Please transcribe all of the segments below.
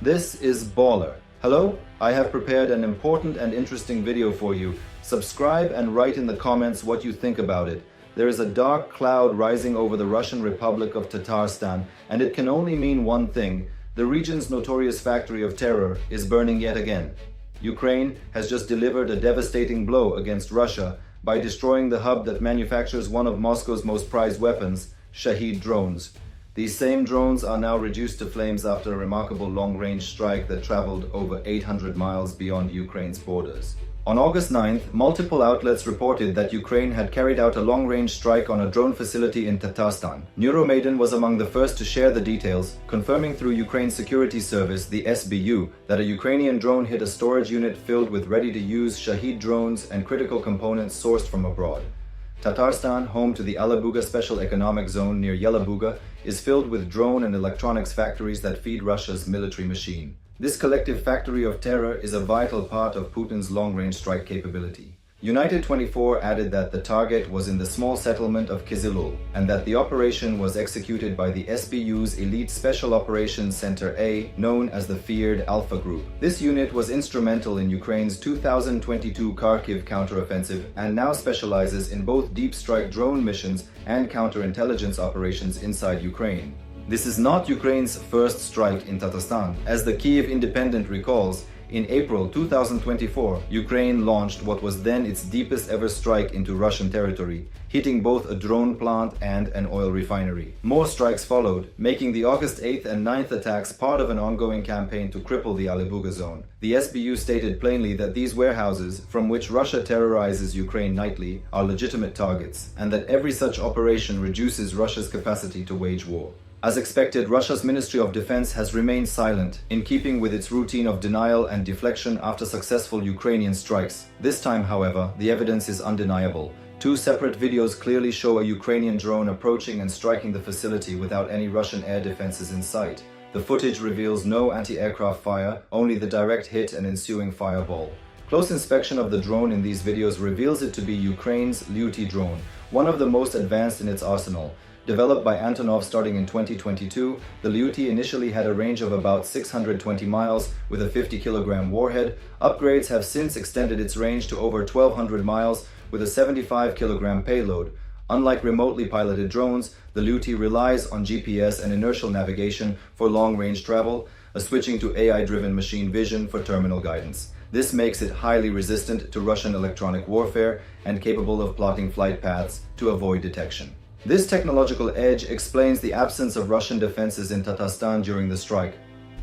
This is BAWLER. Hello, I have prepared an important and interesting video for you. Subscribe and write in the comments what you think about it. There is a dark cloud rising over the Russian Republic of Tatarstan, and it can only mean one thing. The region's notorious factory of terror is burning yet again. Ukraine has just delivered a devastating blow against Russia by destroying the hub that manufactures one of Moscow's most prized weapons, Shahed drones. These same drones are now reduced to flames after a remarkable long-range strike that traveled over 800 miles beyond Ukraine's borders. On August 9th, multiple outlets reported that Ukraine had carried out a long-range strike on a drone facility in Tatarstan. Neuromaiden was among the first to share the details, confirming through Ukraine's security service, the SBU, that a Ukrainian drone hit a storage unit filled with ready-to-use Shahed drones and critical components sourced from abroad. Tatarstan, home to the Alebuga Special Economic Zone near Alebuga, is filled with drone and electronics factories that feed Russia's military machine. This collective factory of terror is a vital part of Putin's long-range strike capability. United 24 added that the target was in the small settlement of Kizilul, and that the operation was executed by the SBU's Elite Special Operations Center A, known as the feared Alpha Group. This unit was instrumental in Ukraine's 2022 Kharkiv counteroffensive and now specializes in both deep strike drone missions and counterintelligence operations inside Ukraine. This is not Ukraine's first strike in Tatarstan. As the Kyiv Independent recalls, in April 2024, Ukraine launched what was then its deepest ever strike into Russian territory, hitting both a drone plant and an oil refinery. More strikes followed, making the August 8th and 9th attacks part of an ongoing campaign to cripple the Alebuga zone. The SBU stated plainly that these warehouses, from which Russia terrorizes Ukraine nightly, are legitimate targets, and that every such operation reduces Russia's capacity to wage war. As expected, Russia's Ministry of Defense has remained silent, in keeping with its routine of denial and deflection after successful Ukrainian strikes. This time, however, the evidence is undeniable. Two separate videos clearly show a Ukrainian drone approaching and striking the facility without any Russian air defenses in sight. The footage reveals no anti-aircraft fire, only the direct hit and ensuing fireball. Close inspection of the drone in these videos reveals it to be Ukraine's Liuty drone, one of the most advanced in its arsenal. Developed by Antonov starting in 2022, the Liuty initially had a range of about 620 miles with a 50-kilogram warhead. Upgrades have since extended its range to over 1,200 miles with a 75-kilogram payload. Unlike remotely piloted drones, the Liuty relies on GPS and inertial navigation for long-range travel, a switching to AI-driven machine vision for terminal guidance. This makes it highly resistant to Russian electronic warfare and capable of plotting flight paths to avoid detection. This technological edge explains the absence of Russian defenses in Tatarstan during the strike.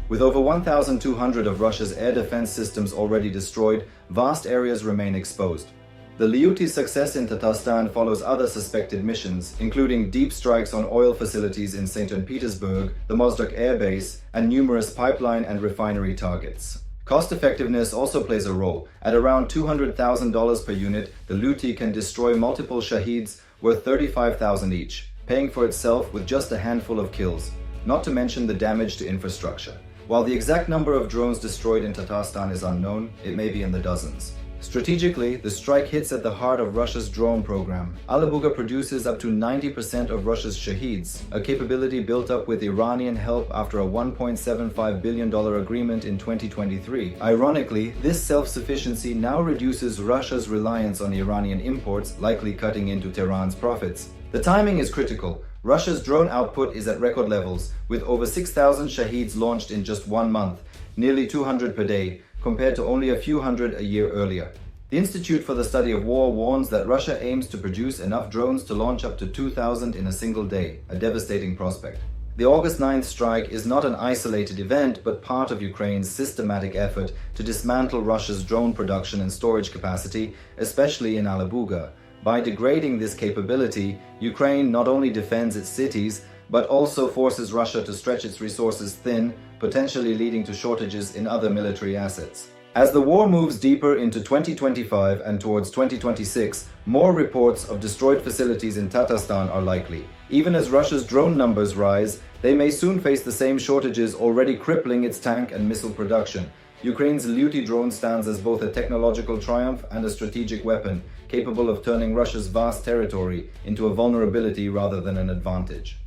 With over 1,200 of Russia's air defense systems already destroyed, vast areas remain exposed. The Liuty's success in Tatarstan follows other suspected missions, including deep strikes on oil facilities in St. Petersburg, the Mozdok air base, and numerous pipeline and refinery targets. Cost-effectiveness also plays a role. At around $200,000 per unit, the Liuty can destroy multiple Shaheds worth $35,000 each, paying for itself with just a handful of kills, not to mention the damage to infrastructure. While the exact number of drones destroyed in Tatarstan is unknown, it may be in the dozens. Strategically, the strike hits at the heart of Russia's drone program. Alebuga produces up to 90% of Russia's Shaheds, a capability built up with Iranian help after a $1.75 billion agreement in 2023. Ironically, this self-sufficiency now reduces Russia's reliance on Iranian imports, likely cutting into Tehran's profits. The timing is critical. Russia's drone output is at record levels, with over 6,000 Shaheds launched in just 1 month, nearly 200 per day, compared to only a few hundred a year earlier. The Institute for the Study of War warns that Russia aims to produce enough drones to launch up to 2,000 in a single day, a devastating prospect. The August 9th strike is not an isolated event, but part of Ukraine's systematic effort to dismantle Russia's drone production and storage capacity, especially in Alebuga. By degrading this capability, Ukraine not only defends its cities, but also forces Russia to stretch its resources thin, potentially leading to shortages in other military assets. As the war moves deeper into 2025 and towards 2026, more reports of destroyed facilities in Tatarstan are likely. Even as Russia's drone numbers rise, they may soon face the same shortages already crippling its tank and missile production. Ukraine's Liuty drone stands as both a technological triumph and a strategic weapon, capable of turning Russia's vast territory into a vulnerability rather than an advantage.